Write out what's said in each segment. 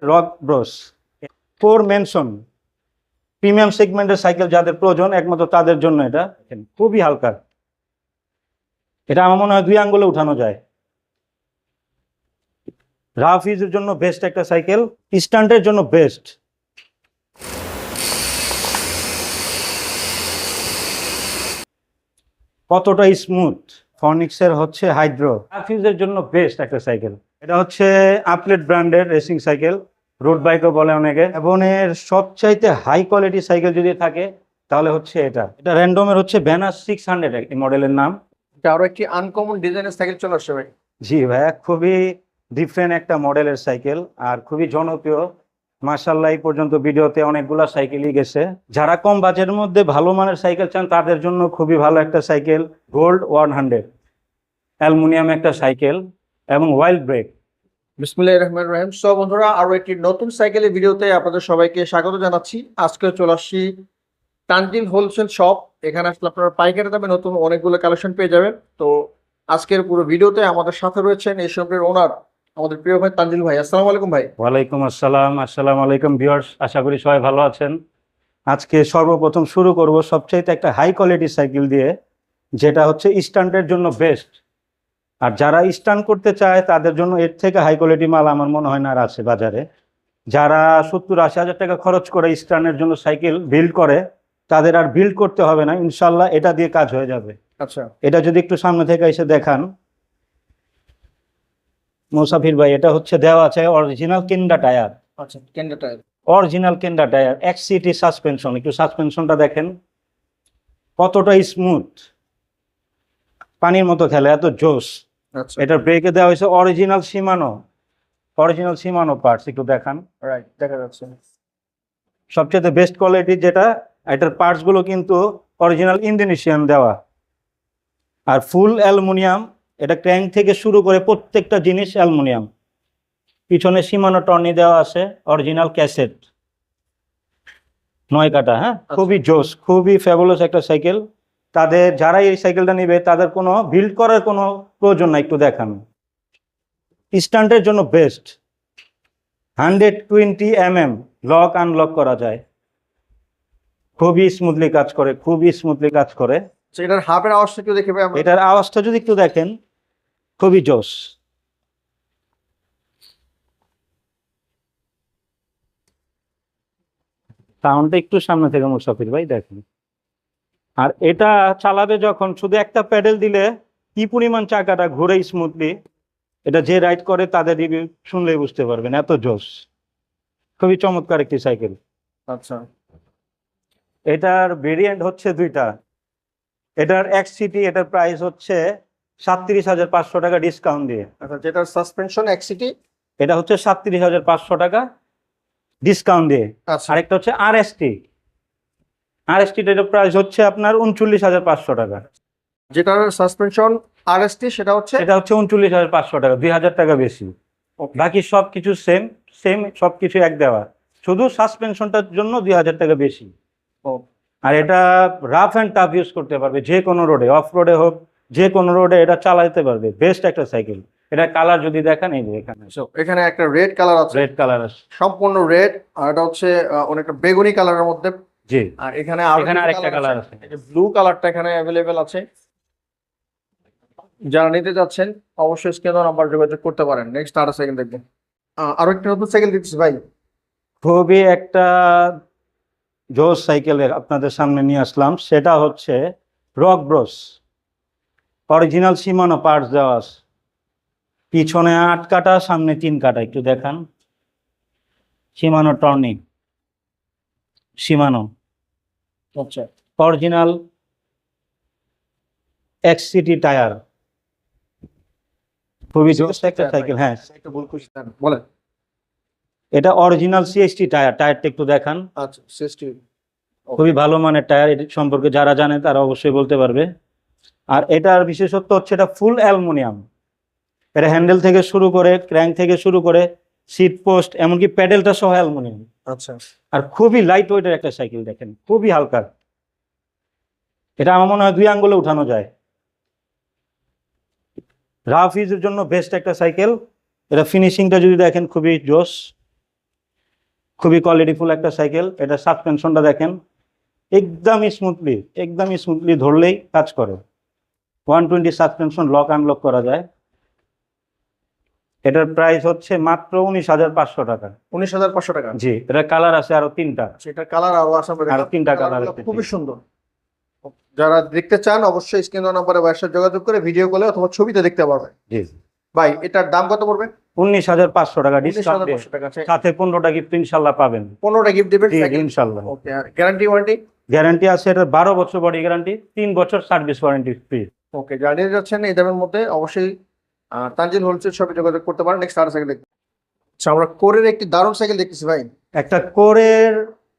Rock bros four mention premium সেগমেন্টের cycle যাদের প্রয়োজন একমাত্র তাদের জন্য এটা খুবই হালকা। এটা আমার মনে হয় 2 আঙ্গুলে উঠানো যায়। রাফ ইউজের জন্য বেস্ট একটা সাইকেল, স্ট্যান্ডের জন্য বেস্ট। কতটা স্মুথ। ফনিক্সের হচ্ছে হাইড্রো, রাফ ইউজের জন্য বেস্ট একটা সাইকেল। এটা হচ্ছে আপলেট ব্র্যান্ডের রেসিং সাইকেল, রোড বাইকও বলে অনেকে। এবং এর সবচাইতে হাই কোয়ালিটি সাইকেল যদি থাকে তাহলে হচ্ছে এটা র্যান্ডমের হচ্ছে ভ্যানাস 600 এই মডেলের নাম। এটা আরো একটি আনকমন ডিজাইনের সাইকেল চলে আসছে ভাই। জি ভাইয়া, খুবই ডিফারেন্ট একটা মডেলের সাইকেল আর খুবই জনপ্রিয়। মাশাআল্লাহ এই পর্যন্ত ভিডিওতে অনেকগুলা সাইকেলই গেছে। যারা কম বাজেটের মধ্যে ভালো মানের সাইকেল চান তাদের জন্য খুবই ভালো একটা সাইকেল, গোল্ড 100 অ্যালুমিনিয়াম একটা সাইকেল এবং ওয়াইল্ড ব্রেক। বিসমিল্লাহির রহমানির রহিম। সো বন্ধুরা, আরো একটি নতুন সাইকেলের ভিডিওতে আপনাদের সবাইকে স্বাগত জানাচ্ছি। আজকে চলে আসছি তানজিল হোলসেল শপ। এখানে আসলে আপনারা পাইকারি দামে নতুন অনেকগুলো কালেকশন পেয়ে যাবেন। তো আজকের পুরো ভিডিওতে আমাদের সাথে রয়েছেন এই শপের ওনার, আমাদের প্রিয় ভাই তানজিল ভাই। আসসালামু আলাইকুম ভাই। ওয়ালাইকুম আসসালাম। আসসালামু আলাইকুম ভিউয়ার্স, আশা করি সবাই ভালো আছেন। আজকে সর্বপ্রথম শুরু করব সবচাইতে একটা হাই কোয়ালিটি সাইকেল দিয়ে, যেটা হচ্ছে স্ট্যান্ডের জন্য বেস্ট। আর যারা স্টান করতে চায় তাদের জন্য এর থেকে হাই কোয়ালিটি মাল আমার মনে হয় না আর আছে বাজারে। যারা 70-80 হাজার টাকা খরচ করে স্টানের জন্য সাইকেল বিল্ড করে তাদের আর বিল্ড করতে হবে না, ইনশাল্লাহ এটা দিয়ে কাজ হয়ে যাবে। আচ্ছা, এটা যদি একটু সামনে থেকে এসে দেখান মুসাফির ভাই, এটা হচ্ছে দেওয়া আছে অরিজিনাল কেন্ডা টায়ার। আচ্ছা, Kenda tyre, original Kenda tyre, XCT suspension. একটু সাসপেনশনটা দেখেন কতটা স্মুথ, পানির মতো খেলে, এত জোস। আচ্ছা, এটার ব্রেকে দেওয়া হয়েছে অরিজিনাল সীমানো পার্টস। একটু দেখান, রাইট, দেখা যাচ্ছে। সবচেয়ে বেস্ট কোয়ালিটি যেটা, এটার পার্টস গুলো কিন্তু অরিজিনাল ইন্দোনেশিয়ান দেওয়া আর ফুল অ্যালুমিনিয়াম। এটা ক্র্যাঙ্ক থেকে শুরু করে প্রত্যেকটা জিনিস অ্যালুমিনিয়াম। পিছনে সীমানো টর্নি দেওয়া আছে, অরিজিনাল ক্যাসেট 9 কাটা। হ্যাঁ, খুবই জোস, খুবই ফ্যাবুলাস একটা সাইকেল। তাদের যারা এই সাইকেলটা নেবে তাদের কোনো বিল্ড করার কোনো প্রয়োজন নাই। একটু দেখান, স্ট্যান্ডের জন্য বেস্ট। 120 mm লক আনলক করা যায়, খুবই স্মুথলি কাজ করে। এটার হাফের আওয়াজটা একটু দেখে ভাই আমরা। এটার আওয়াজটা যদি একটু দেখেন, খুবই জোস। সাউন্ডটা একটু সামনে থেকে মুসাফির ভাই দেখেন। আর এটা চালাবে যখন শুধু একটা প্যাডেল দিলে কি পরিমাণ চাকাটা ঘুরে স্মুথলি, এটা যে রাইড করে তাদের রিভিউ শুনলেই বুঝতে পারবেন, এত জোস। খুবই চমৎকার একটি সাইকেল। আচ্ছা, এটার ভেরিয়েন্ট হচ্ছে 2টা। এটার এক্সসিটি, এটার প্রাইস হচ্ছে 37,500 টাকা ডিসকাউন্ট দিয়ে। আচ্ছা, যেটার সাসপেনশন এক্সিটি, এটা হচ্ছে 37,500 টাকা ডিসকাউন্ট দিয়ে। আচ্ছা, আরেকটা হচ্ছে আরএসটি। এটার প্রাইস হচ্ছে আপনার 39,500 টাকা। যেটার সাসপেনশন আরএসটি সেটা হচ্ছে এটা হচ্ছে 39,500 টাকা, 2,000 টাকা বেশি। বাকি সবকিছু সেম সবকিছু এক দেওয়া, শুধু সাসপেনশনটার জন্য 2,000 টাকা বেশি। ও, আর এটা রাফ অ্যান্ড টাফ ইউজ করতে পারবে, যে কোনো রোডে, অফ রোডে হোক, যে কোনো রোডে এটা চালাতে পারবে। বেস্ট একটা সাইকেল। এটা কালার যদি দেখেন, এই যে এখানে এখানে একটা রেড কালার আছে, রেড কালার আছে, সম্পূর্ণ রেড। আর এটা হচ্ছে অনেকটা বেগুনি কালারের মধ্যে। জি। আর এখানে আরেকটা কালার আছে, ব্লু কালারটা এখানে অ্যাভেলেবেল আছে। যারা নিতে যাচ্ছেন অবশ্যই স্ক্রিনে নাম্বার যোগাযোগ করতে পারেন। নেক্সট আরো সাইকেল দেখবেন। আরো একটা নতুন সাইকেল দিচ্ছি ভাই। খুবই একটা জোস সাইকেলের আপনাদের সামনে নিয়ে আসলাম। সেটা হচ্ছে রক ব্রোস, অরিজিনাল সীমানো পার্টস দেওয়া আছে। পিছনে 8 কাটা, সামনে 3 কাটা। একটু দেখান, সীমানো টর্নি, সীমানো আচ্ছা, অরিজিনাল এক্সসিটি টায়ার। খুবই জোস একটা সাইকেল। হ্যাঁ, একটু ভুল খুশি বলেন। এটা অরিজিনাল সিএসটি টায়ার। টায়ারটা একটু দেখান, আচ্ছা, সিএসটি খুবই ভালো মানের টায়ার। এটি সম্পর্কে যারা জানে তারা অবশ্যই বলতে পারবে। আর এটার বিশেষত্ব হচ্ছে এটা ফুল অ্যালুমিনিয়াম। এটা হ্যান্ডেল থেকে শুরু করে, ক্র্যাঙ্ক থেকে শুরু করে, সিট পোস্ট, এমনকি প্যাডেলটা সহ অ্যালুমিনিয়াম। আচ্ছা, আর খুবই লাইট ওয়েটের একটা সাইকেল, দেখেন খুবই হালকা। এটা আমার মনে হয় 2 আঙ্গুলে উঠানো যায়। রাফ ইউজের জন্য বেস্ট একটা সাইকেল। এটা ফিনিশিংটা যদি দেখেন, খুবই জোস। খুবই কোয়ালিটিফুল একটা সাইকেল। এটা সাসপেনশনটা দেখেন, একদম স্মুথলি ধরলেই কাজ করে। 120 সাসপেনশন, লক আনলক করা যায়। এটার প্রাইস হচ্ছে মাত্র 19,500 টাকা। 19,500 টাকা। জি, এটা কালার আছে আরো 3টা। সেটা কালার আরো আছে আমাদের আরো 3টা কালার কালারগুলো আছে। খুবই সুন্দর। যারা দেখতে চান অবশ্যই স্ক্রিন দেওয়া নম্বরে ভাইয়ের সাথে যোগাযোগ করে ভিডিও কলে অথবা ছবিতে দেখতে পারবেন। জি, ভাই এটার দাম কত পড়বে? 19,500 টাকা ডিসকাউন্ট, 19,500 টাকা। সাথে 15টা গিফট ইনশাল্লাহ পাবেন। 15টা গিফট দিবেন জি, ইনশাল্লাহ। ওকে। আর গ্যারান্টি ওয়ারেন্টি? গ্যারান্টি আছে, এটা 12 বছর বডি গ্যারান্টি, 3 বছর সার্ভিস ওয়ারেন্টি ফ্রি। ওকে, জানিয়ে যাচ্ছেন এই দামের মধ্যে অবশ্যই তানজিল হোলসেল শপে যোগাযোগ করতে পারেন। নেক্সট আর সাইকেল দেখবো। আচ্ছা, আমরা কোরের একটি দারুণ সাইকেল দেখতেছি ভাই। একটা কোরের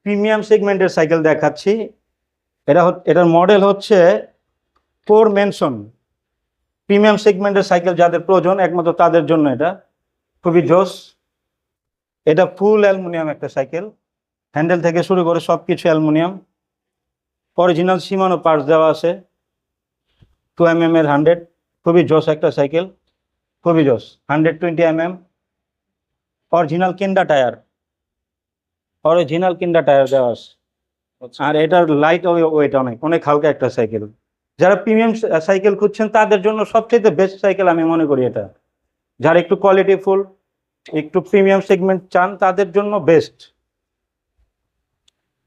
প্রিমিয়াম সেগমেন্টের সাইকেল দেখাচ্ছি। এটার মডেল হচ্ছে কোর মেনশন। প্রিমিয়াম সেগমেন্টের সাইকেল যাদের প্রয়োজন একমাত্র তাদের জন্য এটা খুবই জোস। এটা ফুল অ্যালুমিনিয়াম একটা সাইকেল, হ্যান্ডেল থেকে শুরু করে সবকিছু অ্যালুমিনিয়াম। অরিজিনাল শিমানো পার্টস দেওয়া আছে, 2 mm এর 100, খুবই জোস একটা সাইকেল, খুবই জোস। 120 mm অরিজিনাল কিন্ডা টায়ার দেওয়া আছে। আর এটার লাইট ওয়েট অনেক হালকা একটা সাইকেল। যারা প্রিমিয়াম সাইকেল খুঁজছেন তাদের জন্য সবচেয়ে বেস্ট সাইকেল আমি মনে করি এটা। যারা একটু কোয়ালিটিফুল, একটু প্রিমিয়াম সেগমেন্ট চান তাদের জন্য বেস্ট।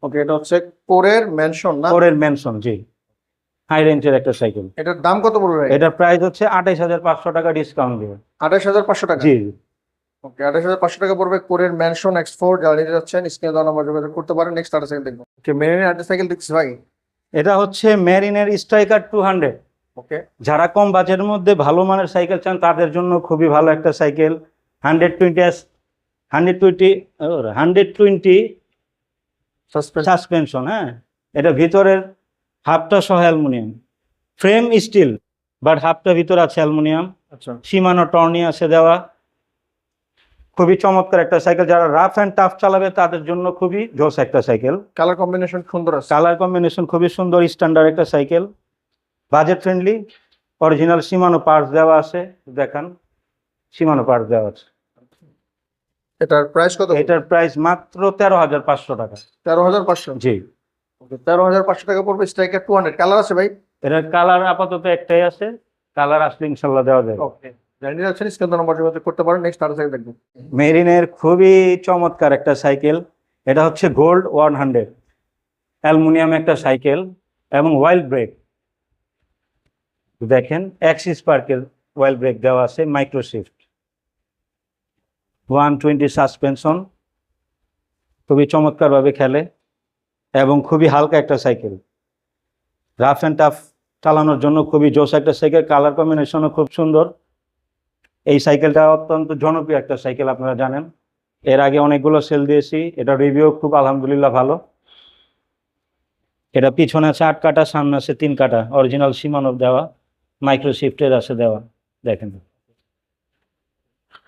ওকে, এটা হচ্ছে কোরের মেনশন না? কোরের মেনশন, জি, হাই রেঞ্জের একটা সাইকেল। এটার দাম কত পড়বে ভাই? এটার প্রাইস হচ্ছে 28,500 টাকা ডিসকাউন্ট দিয়ে। 28,500 টাকা। জি, ওকে, 28,500 টাকা পড়বে কোরের মেনশন X4। যারা নিতে যাচ্ছেন স্ক্রিনে দেওয়া নাম্বার যোগাযোগ করতে পারেন। নেক্সট আর সাইকেল দেখবো। ওকে, মেরিনের আরেকটা সাইকেল দেখছি ভাই। এটা হচ্ছে মেরিনের স্ট্রাইকার 200। ওকে, যারা কম বাজেটের মধ্যে ভালো মানের সাইকেল চান তাদের জন্য খুবই ভালো একটা সাইকেল। 120 সাসপেনশন। হ্যাঁ, এটা ভিতরের হাফটা সহ অ্যালুমিনিয়াম, ফ্রেম স্টিল বাট হাফটা ভিতরে আছে অ্যালুমিনিয়াম। আচ্ছা। সীমানো টর্নি আছে দেওয়া। খুবই চমৎকার একটা সাইকেল, যারা রাফ অ্যান্ড টাফ চালাবে তাদের জন্য খুবই জোস একটা সাইকেল। কালার কম্বিনেশন সুন্দর আছে। কালার কম্বিনেশন খুবই সুন্দর, স্ট্যান্ডার্ড একটা cycle, budget friendly. Original সীমানো parts দেওয়া আছে, দেখান, সীমানো পার্টস দেওয়া আছে। এটার প্রাইস কত? এটার প্রাইস মাত্র 13,500 টাকা। 13,500? জি, ওকে, 13,500 টাকা পড়বে স্ট্রাইকার 200। কালার আছে ভাই? এটার কালার আপাতত একটাই আছে, কালার আসলে ইনশাল্লাহ দেওয়া যাবে। ওকে, জানিয়ে যাচ্ছেন স্ক্রিনে দেওয়া নাম্বার যোগাযোগ করতে পারেন। নেক্সট আর সাইকেল দেখবো। মেরিনের খুবই চমৎকার একটা সাইকেল। এটা হচ্ছে গোল্ড 100, অ্যালুমিনিয়াম একটা সাইকেল এবং ওয়াইল্ড ব্রেক। দেখেন অ্যাক্সিস পার্কের ওয়াইল্ড ব্রেক দেওয়া আছে, মাইক্রোশিফট, 120 সাসপেনশন, খুবই চমৎকারভাবে খেলে এবং খুবই হালকা একটা সাইকেল। রাফ অ্যান্ড টাফ চালানোর জন্য খুবই জোস একটা সাইকেল। কালার কম্বিনেশনও খুব সুন্দর। এই সাইকেলটা অত্যন্ত জনপ্রিয় একটা সাইকেল, আপনারা জানেন। এর আগে অনেকগুলো সেল দিয়েছি, এটা রিভিউ খুব আলহামদুলিল্লাহ ভালো। এটা পিছনে আছে 8 কাটা, সামনে আছে 3 কাটা, অরিজিনাল সীমানো দেওয়া, মাইক্রোশিফটের আছে দেওয়া। দেখেন,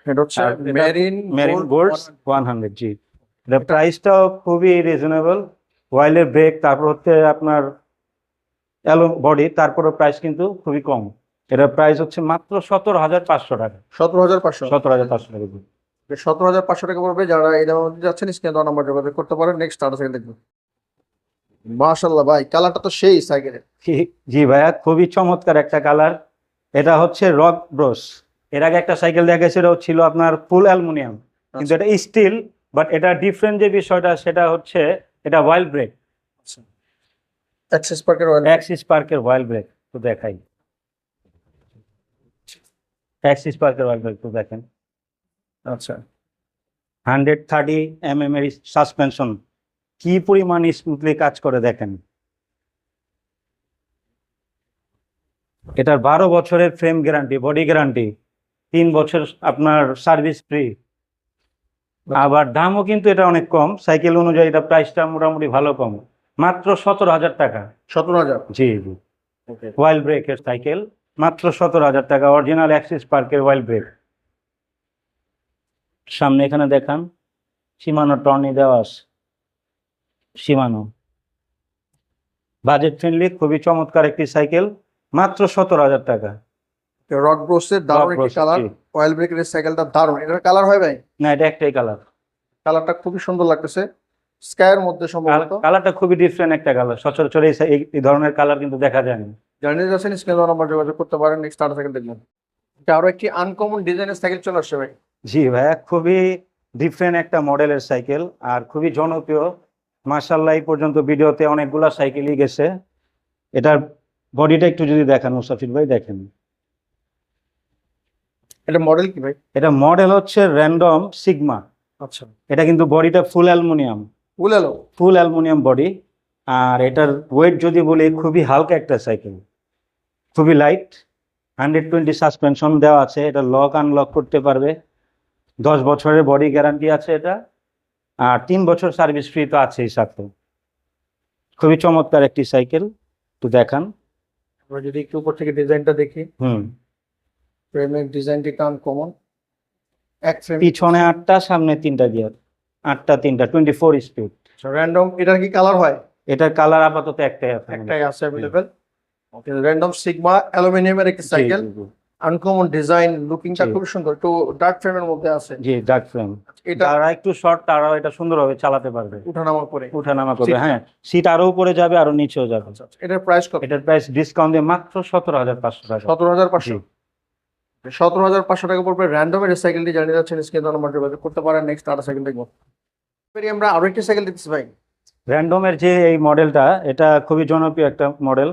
এটা হচ্ছে আর এটা মেরিন গোল্ড 100। জি, এটা প্রাইসটাও খুবই রিজনেবল। ওয়াইলের ব্রেক, তারপর হচ্ছে আপনার অ্যালো বডি, তারপরে প্রাইস কিন্তু খুবই কম। এটার প্রাইস হচ্ছে মাত্র 17,500 টাকা। 17,500? 17,500 টাকা। 17,500 টাকা পড়বে। যারা এই দামের মধ্যে যাচ্ছেন স্ক্রিনে দেওয়া নাম্বার যোগাযোগ করতে পারেন। নেক্সট আর সাইকেল দেখবো। মাশাআল্লাহ ভাই, কালারটা তো সেই সাইকেলের। জি ভাইয়া, খুবই চমৎকার একটা কালার। এটা হচ্ছে রক ব্রোস। এর আগে একটা সাইকেল দেখা গেছে, এটাও ছিল আপনার ফুল অ্যালুমিনিয়াম, কিন্তু এটা স্টিল, বাট এটা ডিফারেন্ট যে বিষয়টা সেটা হচ্ছে এটা ওয়াইল্ড ব্রেক। অ্যাক্সিস পার্কের অয়েল। অ্যাক্সিস পার্কের ওয়াইল্ড ব্রেক তো দেখাই, অ্যাক্সিস পার্কের ওয়াইল্ড ব্রেক তো দেখেন। আচ্ছা, 130 mm এর সাসপেনশন, কি পরিমাণ স্মুথলি কাজ করে দেখেন। এটার 12 বছরের ফ্রেম গ্যারান্টি, বডি গ্যারান্টি, 3 বছর আপনার সার্ভিস ফ্রি। আবার দামও কিন্তু এটা অনেক কম, সাইকেল অনুযায়ী এটা প্রাইসটা মোটামুটি ভালো কম, মাত্র 17,000 টাকা। 17,000? জি জি, ওকে, ওয়াইল্ড ব্রেকের সাইকেল, মাত্র 17,000 টাকা, অরিজিনাল অ্যাক্সিস পার্কের ওয়াইল্ড ব্রেক। সামনে এখানে দেখান, সীমানো টর্নি দেওয়া আছে, সীমানো, বাজেট ফ্রেন্ডলি, খুবই চমৎকার একটি সাইকেল, মাত্র 17,000 টাকা। রক ব্রোসের দারুণ একটি কালার। অয়েল ব্রেকের সাইকেলটা দারুণ। এটার কালার হয় ভাই? না, এটা একটাই কালার। কালারটা খুবই সুন্দর লাগতেছে, স্কাইয়ের মধ্যে সম্ভবত। কালারটা খুবই ডিফারেন্ট একটা কালার, সচরাচর এই ধরনের কালার কিন্তু দেখা যায় না। জার্নি যাচ্ছেন, স্ক্রিনে দেওয়া নাম্বার যোগাযোগ করতে পারেন। নেক্সট আরো সাইকেল দেখবেন, এটা আরো একটি আনকমন ডিজাইনের সাইকেল চলে আসছে ভাই। জি ভাইয়া, খুবই ডিফারেন্ট একটা মডেলের সাইকেল আর খুবই জনপ্রিয়। মার্শাল্লাহ, এই পর্যন্ত ভিডিওতে অনেকগুলা সাইকেলই গেছে। এটার বডিটা একটু যদি দেখান মুসাফির ভাই, দেখেন। এটা মডেল কি ভাই? এটা মডেল হচ্ছে র্যান্ডম সিগমা। আচ্ছা, এটা কিন্তু বডিটা ফুল অ্যালুমিনিয়াম, উলালো। Full aluminium body. আর এটার ওয়েট যদি বলি, খুবই হালকা একটা সাইকেল, খুবই লাইট। 120 সাসপেনশন দেওয়া আছে, এটা লক আনলক করতে পারবে। 10 বছরের বডি গ্যারান্টি আছে এটা, আর 3 বছর সার্ভিস ফ্রি তো আছেই সাথে। খুবই চমৎকার একটি সাইকেল, একটু দেখান। আমরা যদি একটু উপর থেকে ডিজাইনটা দেখি, হুম, ফ্রেমের ডিজাইনটি আনকমন। এক ফ্রেম, পিছনে 8টা, সামনে 3টা গিয়ার, 8টা 3টা, 24 স্পিড। র্যান্ডম। এটার কি কালার হয়? এটার কালার আপাতত একটাই আছে। একটাই আছে অ্যাভেলেবেল। ওকে, র্যান্ডম সিগমা অ্যালুমিনিয়ামের একটি সাইকেল, আনকমন ডিজাইন, লুকিংটা জি। খুব সুন্দর, একটু ডার্ক ফ্রেমের মধ্যে আছে। জি, ডার্ক ফ্রেম। এটা যারা একটু শর্ট তারাও এটা সুন্দরভাবে চালাতে পারবে, উঠানামা করে। উঠানামা করবে। Seat- হ্যাঁ, সিট আরো উপরে যাবে, আরো নিচেও যাবে। আচ্ছা, এটার প্রাইস কত? এটার প্রাইস ডিসকাউন্ট দিয়ে মাত্র 17,500 টাকা। 17,500। জি। 17,500 টাকা পড়বে র্যান্ডমের এই সাইকেলটি। জানিয়ে যাচ্ছেন, স্ক্রিনে দেওয়া নাম্বার যোগাযোগ করতে পারেন। নেক্সট আরো সাইকেল দেখবো। এবারে আমরা আরো একটি সাইকেল দেখতেছি ভাই। র্যান্ডমের যে এই মডেলটা, এটা খুবই জনপ্রিয় একটা মডেল,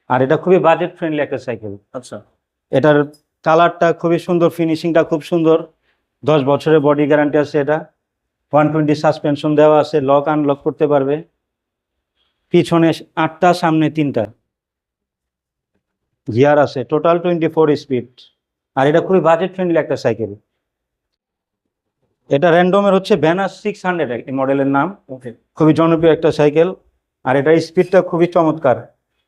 আর এটা খুবই বাজেট ফ্রেন্ডলি একটা সাইকেল। আচ্ছা, এটার কালারটা খুবই সুন্দর, ফিনিশিংটা খুব সুন্দর। 10 বছরের বডি গ্যারান্টি আছে এটা। 120 সাসপেনশন দেওয়া আছে, লক আনলক করতে পারবে। পিছনে 8টা, সামনে 3টা গিয়ার আছে, টোটাল 24 স্পিড। আর এটা খুবই বাজেট ফ্রেন্ডলি একটা সাইকেল। এটা র্যান্ডমের হচ্ছে ভ্যানাস 600 এই মডেলের নাম। ওকে। খুবই জনপ্রিয় একটা সাইকেল, আর এটার স্পিডটা খুবই চমৎকার।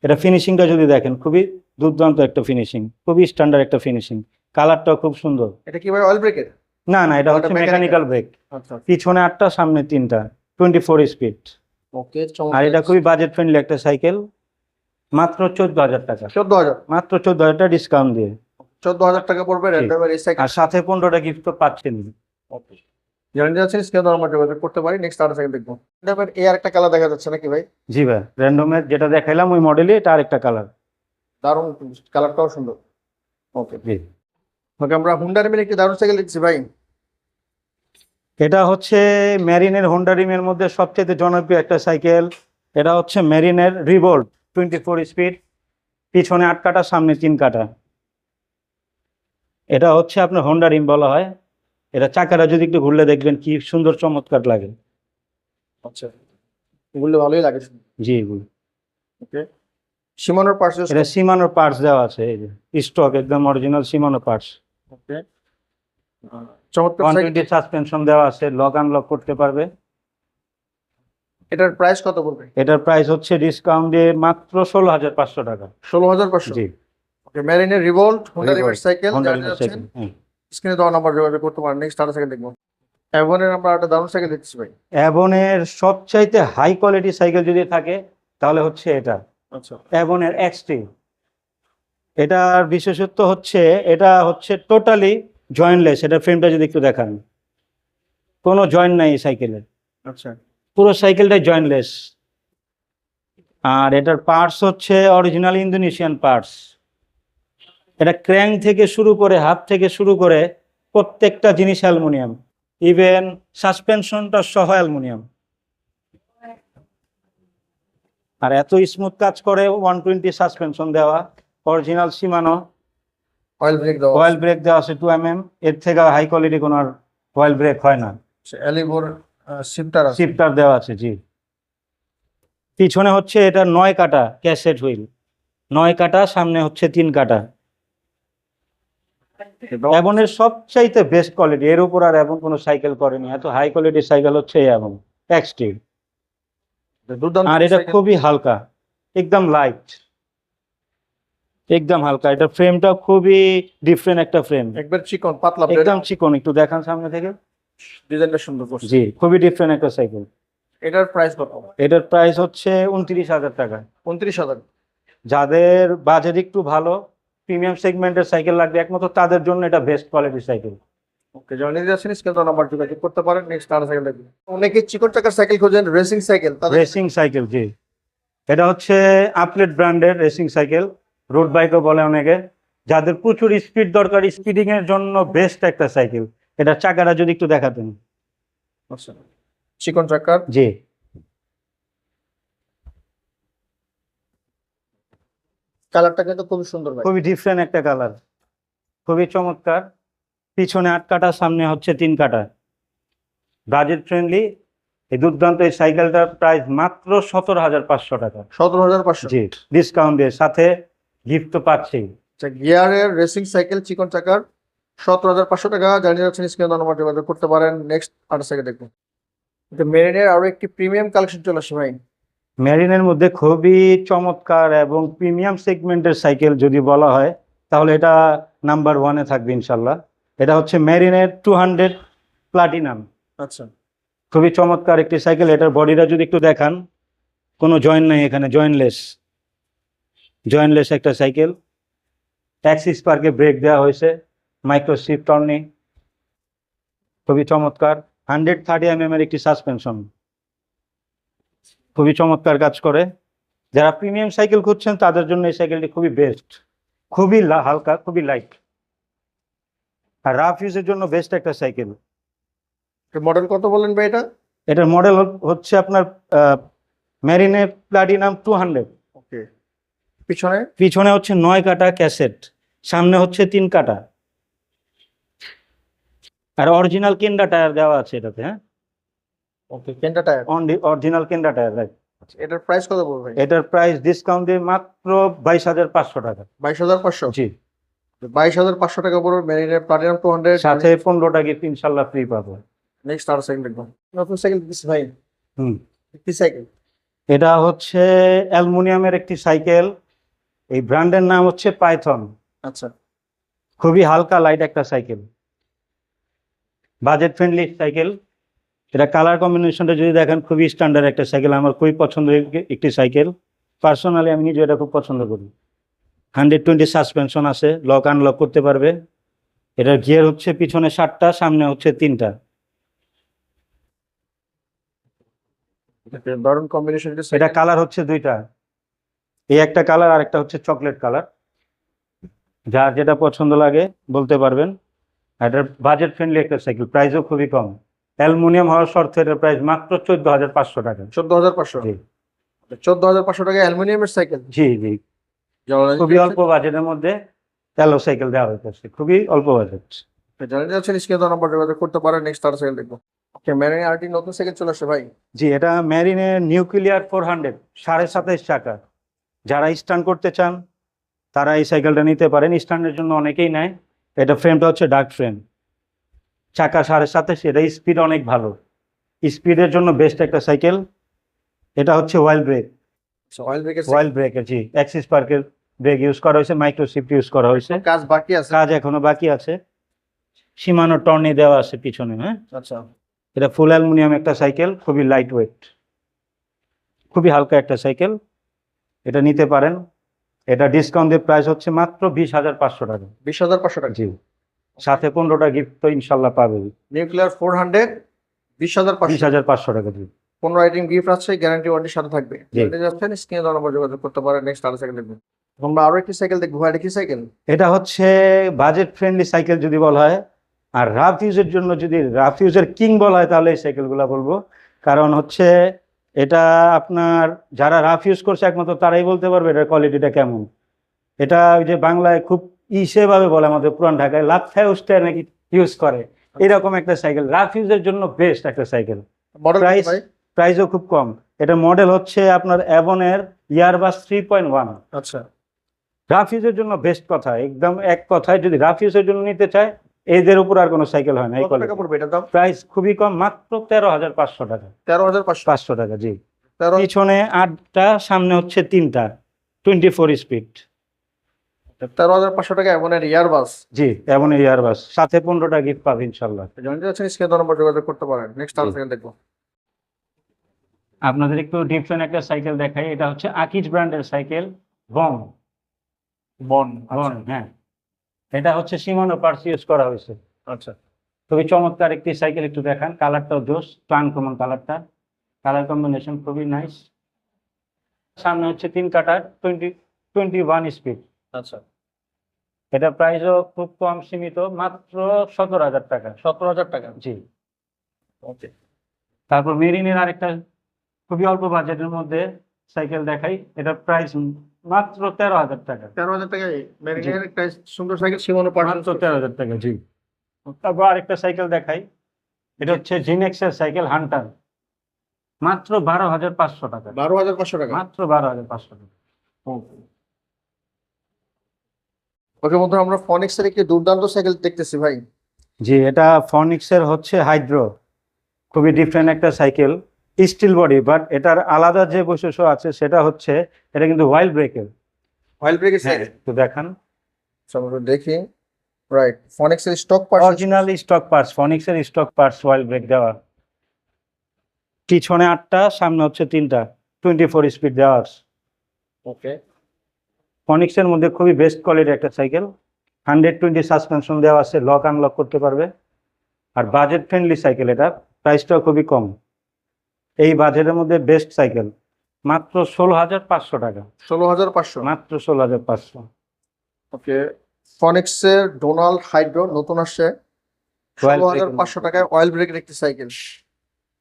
এটা ফিনিশিংটা যদি দেখেন, খুবই দুর্দান্ত একটা ফিনিশিং, খুবই স্ট্যান্ডার্ড একটা ফিনিশিং। কালারটাও খুব সুন্দর। এটা কি ভাই অয়েল ব্রেকের? না না, এটা ওটা হচ্ছে mechanical? Mechanical break. আচ্ছা, পিছনে 8টা, সামনে 3টা, 24 স্পিড। ওকে। আর এটা খুবই বাজেট ফ্রেন্ডলি একটা সাইকেল, মাত্র 14,000 টাকা। 14,000। মাত্র 14,000 টাকা ডিসকাউন্ট দিয়ে। 14,000 টাকা পড়বে র্যান্ডমের এই সাইকেল। আর সাথে 15টা গিফট তো পাচ্ছেন। ওকে, জানিয়ে যাচ্ছেন, স্ক্রিনে দেওয়া নাম্বার যোগাযোগ করতে পারি। নেক্সট আরো সাইকেল দেখবো। র্যান্ডমের এই আরেকটা কালার দেখা যাচ্ছে নাকি ভাই? জি ভাই, র্যান্ডমের যেটা দেখাইলাম ওই মডেলে এটা আরেকটা কালার। দারুণ, কালারটাও সুন্দর। ওকে, জি। ওকে, আমরা হুন্ডা রিমের একটি দারুণ সাইকেল দেখছি ভাই। এটা হচ্ছে মেরিনের হোন্ডা রিমের মধ্যে সবচেয়ে জনপ্রিয় একটা সাইকেল। এটা হচ্ছে মেরিনের রিভোল্ট, 24 স্পিড। পিছনে 8 কাটা, সামনে 3 কাটা। এটা হচ্ছে আপনার হোন্ডা রিম বলা হয়। এটা চাকাটা যদি একটু ঘুরলে দেখবেন কি সুন্দর চমৎকার লাগে। আচ্ছা, এগুলো ভালোই লাগে। জি। ওকে, সীমানোর পার্সেস। এটা সীমানোর পার্টস দেওয়া আছে, এই যে স্টক একদম অরিজিনাল সীমানো পার্টস। ওকে, চমৎকার সাইকেল। 120 সাসপেনশন দেওয়া আছে, লক আনলক করতে পারবে। এটার প্রাইস কত পড়বে? এটার প্রাইস হচ্ছে ডিসকাউন্ট দিয়ে মাত্র 16,500 টাকা। 16,500। জি। ওকে, মেরিনের রিভোল্ট হোন্ডা রিমের Revolt, সাইকেল। হোন্ডা জানিয়ে রিমের যাচ্ছেন, সাইকেল। হ্যাঁ। স্ক্রিনে দেওয়া নাম্বার যোগাযোগ করতে পারেন। নেক্সট আরো সাইকেল দেখবো। এভনের আমরা একটা দারুণ সাইকেল দেখছি ভাই। অ্যাবনের সবচাইতে হাই কোয়ালিটি সাইকেল যদি থাকে তাহলে হচ্ছে এটা, আচ্ছা, অ্যাবনের এক্সটি। এটার বিশেষত্ব হচ্ছে এটা হচ্ছে টোটালি জয়েন্টলেস। এটা ফ্রেমটা যদি একটু দেখান, কোনো জয়েন্ট নাই এই সাইকেলের, আচ্ছা, পুরো সাইকেলটাই জয়েন্টলেস। আর এটার পার্টস হচ্ছে অরিজিনাল ইন্দোনেশিয়ান পার্টস। এটা ক্র্যাঙ্ক থেকে শুরু করে, হাত থেকে শুরু করে প্রত্যেকটা জিনিস অ্যালুমিনিয়াম, ইভেন সাসপেনশনটা সহ অ্যালুমিনিয়াম। আর এত স্মুথ কাজ করে, 120 সাসপেনশন দেওয়া, অরিজিনাল সীমানো। অয়েল ব্রেক দেওয়া অয়েল ব্রেক দেওয়া আছে 2mm। এর থেকে হাই কোয়ালিটি কোনো আর অয়েল ব্রেক হয় না। আছে। এলিভোর শিফটার আছে। শিফটার দেওয়া আছে। জি। পিছনে হচ্ছে এটা 9 কাটা ক্যাসেট হুইল, 9 কাটা, সামনে হচ্ছে 3 কাটা। অ্যাবনের সবচাইতে বেস্ট কোয়ালিটি, এর উপর আর এমন কোনো সাইকেল করেনি। এত হাই কোয়ালিটির সাইকেল হচ্ছে এই অ্যাবন এক্সটি। দুর্দান্ত আর এটা সাইকেল। খুবই হালকা, একদম লাইট, একদম হালকা। এটা ফ্রেমটা খুবই ডিফারেন্ট একটা ফ্রেম, একবার চিকন পাতলা, একদম চিকন। একটু দেখান সামনে থেকে। ডিজাইনটা সুন্দর করছে। জি, খুবই ডিফারেন্ট একটা সাইকেল। এটার প্রাইস কত? এটার প্রাইস হচ্ছে 29,000 টাকা। 29,000। যাদের বাজেট একটু ভালো, প্রিমিয়াম সেগমেন্টের সাইকেল লাগবে একমাত্র তাদের জন্য এটা বেস্ট কোয়ালিটির সাইকেল। ওকে, যারা নিতে যাচ্ছেন স্ক্রিনে নাম্বার যোগাযোগ করতে পারেন। নেক্সট আর সাইকেল দেখুন। অনেকে চিকন চাকার সাইকেল খোঁজেন, রেসিং সাইকেল, তাদের রেসিং সাইকেল, জি। এটা হচ্ছে আপলেট ব্র্যান্ডের রেসিং সাইকেল, রোড বাইকও বলে অনেকে। যাদের প্রচুর স্পিড দরকার, স্পিডিং এর জন্য বেস্ট একটা সাইকেল। এটা চাকাটা যদি একটু দেখাতেন। আচ্ছা, চিকন চাকার, জি, কালারটা কিন্তু খুবই সুন্দর ভাই। খুবই ডিফারেন্ট একটা কালার, খুবই চমৎকার। পিছনে 8 কাটা, সামনে হচ্ছে 3 কাটা। Budget friendly. এই দুর্দান্ত এই সাইকেলটার প্রাইস মাত্র 17,500 টাকা। 17,500। জি, ডিসকাউন্ট দিয়ে সাথে গিফট তো পাচ্ছি। আচ্ছা, গিয়ারের রেসিং সাইকেল চিকন চাকার 17,500 টাকা। জানিয়ে যাচ্ছেন স্ক্রিনে নাম্বার যোগাযোগ করতে পারেন। নেক্সট আর সাইকেল দেখুন। এটা মেরিনের আরো একটি প্রিমিয়াম কালেকশন চলে আসছে ভাই। মেরিনের মধ্যে খুবই চমৎকার এবং প্রিমিয়াম সেগমেন্টের সাইকেল যদি বলা হয় তাহলে এটা নাম্বার 1-এ থাকবে ইনশাল্লাহ। এটা হচ্ছে মেরিনের 200 প্লাটিনাম। আচ্ছা, খুবই চমৎকার একটি সাইকেল। এটার বডিটা যদি একটু দেখান, কোনো জয়েন্ট নেই এখানে, জয়েন্টলেস একটা সাইকেল। অ্যাক্সিস পার্কে ব্রেক দেওয়া হয়েছে, মাইক্রো শিফট টর্নি। খুবই চমৎকার। 130 এর একটি সাসপেনশন, খুবই চমৎকার কাজ করে। যারা প্রিমিয়াম সাইকেল খুঁজছেন তাদের জন্য এই সাইকেলটি খুবই বেস্ট। খুবই হালকা, খুবই লাইট, আর রাফ ইউজের জন্য বেস্ট একটা সাইকেল। মডেল কত বলেন ভাই এটা? এটার মডেল হচ্ছে আপনার মেরিনে প্লাটিনাম 200। ওকে, পিছনে পিছনে হচ্ছে 9 কাটা ক্যাসেট, সামনে হচ্ছে 3 কাটা, আর অরিজিনাল কেন্ডা টায়ার দেওয়া আছে এটাতে। হ্যাঁ, okay, Kenda tyre. Original Kenda tyre, right. এটার প্রাইস কত পড়বে ভাই? এটার প্রাইস ডিসকাউন্ট দিয়ে মাত্র 22,500 টাকা। 22,500। জি, 22,500 টাকা পড়বে মেরিনের প্লাটিনাম 200। সাথে 15টা গিফট ইনশাল্লাহ ফ্রি পাবো। নেক্সট আর সাইকেল দেখবো। নতুন সাইকেল দিচ্ছি ভাই। হুম, কি সাইকেল? এটা হচ্ছে অ্যালুমিনিয়ামের একটি সাইকেল। এই ব্র্যান্ডের নাম হচ্ছে পাইথন। আচ্ছা, খুবই হালকা লাইট একটা সাইকেল, বাজেট ফ্রেন্ডলি সাইকেল। এটা কালার কম্বিনেশনটা যদি দেখেন খুবই স্ট্যান্ডার্ড একটা সাইকেল, আমার খুবই পছন্দের একটি সাইকেল। পার্সোনালি আমি নিজে এটা খুব পছন্দ করি। 120 সাসপেনশন আছে, লক আনলক করতে পারবে। এটার গিয়ার হচ্ছে পিছনে 7টা, সামনে হচ্ছে 3টা। দারুণ কম্বিনেশন। এটা কালার হচ্ছে 2টা, এই একটা কালার আর একটা হচ্ছে চকলেট কালার। যার যেটা পছন্দ লাগে বলতে পারবেন। এটার বাজেট ফ্রেন্ডলি একটা সাইকেল, প্রাইসও খুবই কম। অ্যালুমিনিয়াম হওয়ার শর্তে এটার প্রাইস মাত্র 14,500 টাকা। 14,500। জি 14,500 টাকা অ্যালুমিনিয়ামের সাইকেল। জি জি, খুবই অল্প বাজেটের মধ্যে অ্যালো সাইকেল দেওয়া হয়েছে, খুবই অল্প বাজেট। জানিয়ে যাচ্ছেন স্ক্রিনে নাম্বার যোগাযোগ করতে পারেন। নেক্সট আর সাইকেল দেখবো। ওকে, মেরিন আরটি নতুন সাইকেল চলে আসছে ভাই। জি, এটা মেরিনের নিউক্লিয়ার 400, 27.5 চাকা। যারা স্টান্ট করতে চান তারা এই সাইকেলটা নিতে পারেন। স্টান্টের জন্য অনেকেই নেয়। এটা ফ্রেমটা হচ্ছে ডার্ক ফ্রেম, চাকা 27.5, এটা স্পিড অনেক ভালো, স্পিডের জন্য বেস্ট একটা সাইকেল। এটা হচ্ছে ওয়াইল্ড ব্রেক, অয়েল ব্রেকের ওয়াইল্ড ব্রেকের, জি, অ্যাক্সিস পার্কের ব্রেক ইউজ করা হয়েছে, মাইক্রো শিফট ইউজ করা হয়েছে। কাজ বাকি আছে। কাজ এখনো বাকি আছে। সীমানো টর্নি দেওয়া আছে পিছনে। হ্যাঁ, আচ্ছা, এটা ফুল অ্যালুমিনিয়াম একটা সাইকেল, খুবই লাইট ওয়েট, খুবই হালকা একটা সাইকেল। এটা নিতে পারেন। এটা ডিসকাউন্টের প্রাইস হচ্ছে মাত্র 20,500 টাকা। 20,500 টাকা। জি, সাথে 15টা গিফট তো ইনশাল্লাহ পাবে। নিউক্লিয়ার 400, 20,500। 20,500 টাকা। জি 15 আইটেম গিফট আছে, গ্যারান্টি ওয়ারেন্টির সাথে থাকবে। জি। জানতে যাচ্ছেন স্ক্রিনে নাম্বার যোগাযোগ করতে পারেন। নেক্সট আর সাইকেল দেখবেন। আমরা আরো একটি সাইকেল দেখবো ভাই। এটা কি সাইকেল? এটা হচ্ছে বাজেট ফ্রেন্ডলি সাইকেল যদি বলা হয়, আর রাফ ইউজের জন্য যদি রাফ ইউজের কিং বলা হয় তাহলে এই সাইকেলগুলো বলবো। কারণ হচ্ছে এটা আপনার যারা রাফ ইউজ করছে একমাত্র তারাই বলতে পারবে এটার কোয়ালিটিটা কেমন। এটা ওই যে বাংলায় খুব সেভাবে বলে আমাদের পুরান ঢাকায় লাফায় উঠতে নাকি ইউজ করে, এরকম একটা সাইকেল। রাফ ইউজের জন্য বেস্ট একটা সাইকেল। মডেল প্রাইস ভাই? প্রাইসও খুব কম। এটা মডেল হচ্ছে আপনার অ্যাভনের ইয়ারবাস 3.1। আচ্ছা, রাফ ইউজের জন্য বেস্ট কথা, একদম এক কথায় যদি রাফ ইউজের জন্য নিতে চায় এদের উপর আর কোনো সাইকেল হয় না। এই কত টাকা পড়বে এটার দাম? প্রাইস খুবই কম, মাত্র 13,500 টাকা। 13,500। 500 টাকা, জি। 13। পিছনে 8টা, সামনে হচ্ছে 3টা, 24 স্পিড। 13,500 টাকা এমন ইয়ারবাস। জি, এমন ইয়ারবাস, সাথে 15টা গিফট পাবে ইনশাল্লাহ। জানতে যাচ্ছেন স্ক্রিনে নাম্বার যোগাযোগ করতে পারেন। নেক্সট আর জি। সাইকেল দেখবো। আপনাদের একটু ডিফারেন্ট একটা সাইকেল দেখাই। এটা হচ্ছে আকিজ ব্র্যান্ডের সাইকেল, বন। বন। বন, হ্যাঁ। এটা হচ্ছে সীমানো পার্টস ইউজ করা হয়েছে। আচ্ছা, খুবই চমৎকার একটি সাইকেল, একটু দেখান। কালারটাও জোস, আনকমন কালারটা, কালার কম্বিনেশন খুবই নাইস। সামনে হচ্ছে 3 কাটার 21 স্পিড। আচ্ছা, এটা প্রাইসও খুব কম, সীমিত, মাত্র 17,000 টাকা। 17,000 টাকা। জি। ওকে, তারপর মেরিনের আরেকটা খুবই অল্প বাজেটের মধ্যে সাইকেল দেখাই। এটা প্রাইস মাত্র 13,000 টাকা। 13,000 টাকায় মেরিনের একটা সুন্দর সাইকেল সীমানো মাত্র 13,000 টাকা। জি। তারপর আরেকটা সাইকেল দেখাই। এটা হচ্ছে জিনেক্সের সাইকেল হান্টার, মাত্র 12,500 টাকা। 12,500 টাকা। মাত্র 12,500 টাকা। ওকে বন্ধুরা, আমরা ফনিক্সের একটি দুর্দান্ত সাইকেল দেখতেছি ভাই। জি, এটা ফনিক্সের হচ্ছে হাইড্রো, খুবই ডিফারেন্ট একটা সাইকেল, স্টিল বডি, বাট এটার আলাদা যে বৈশিষ্ট্য আছে সেটা হচ্ছে এটা কিন্তু ওয়াইল ব্রেকের। অয়েল ব্রেকের সাইকেল তো দেখান, আমরা দেখি। রাইট, ফনিক্সের stock parts. Original stock parts, ফনিক্সের স্টক পার্টস, ওয়াইল ব্রেক দেওয়া। পিছনে 8টা, সামনে হচ্ছে 3টা, 24 স্পিড দেওয়া আছে। ওকে, ফনিক্সের মধ্যে খুবই বেস্ট কোয়ালিটির একটা সাইকেল। 120 সাসপেনশন দেওয়া আছে, লক আনলক করতে পারবে। আর বাজেট ফ্রেন্ডলি সাইকেল, এটা প্রাইসটাও খুবই কম। এই বাজেটের মধ্যে বেস্ট সাইকেল, মাত্র 16,500 টাকা। 16,500। মাত্র 16,500। ওকে, ফনিক্সের ডোনাল্ড হাইড্রো নতুন আসছে, Oil break 16,500 টাকায় অয়েল ব্রেকের একটি সাইকেল।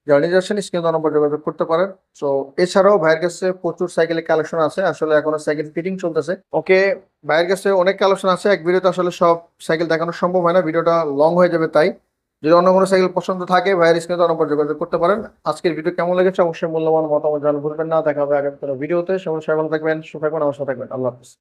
জার্নি যাচ্ছেন, স্ক্রিনে নম্বর যোগাযোগ করতে পারেন। তো এছাড়াও ভাইয়ের কাছে প্রচুর সাইকেলের কালেকশন আছে, আসলে এখনো সাইকেল ফিটিং চলতেছে। ওকে, ভাইয়ের কাছে অনেক কালেকশন আছে, এক ভিডিওতে আসলে সব সাইকেল দেখানো সম্ভব হয় না, ভিডিওটা লং হয়ে যাবে। তাই যদি অন্য কোনো সাইকেল পছন্দ থাকে ভাইয়ের স্ক্রিনে নম্বর যোগাযোগ করতে পারেন। আজকের ভিডিও কেমন লেগেছে অবশ্যই মূল্যবান মতামত জানাতে ভুলবেন না। দেখা হবে আগামী কোনো ভিডিওতে। সবাই ভালো থাকবেন, সুস্থ থাকবেন, আমার সাথে থাকবেন। আল্লাহ হাফিজ।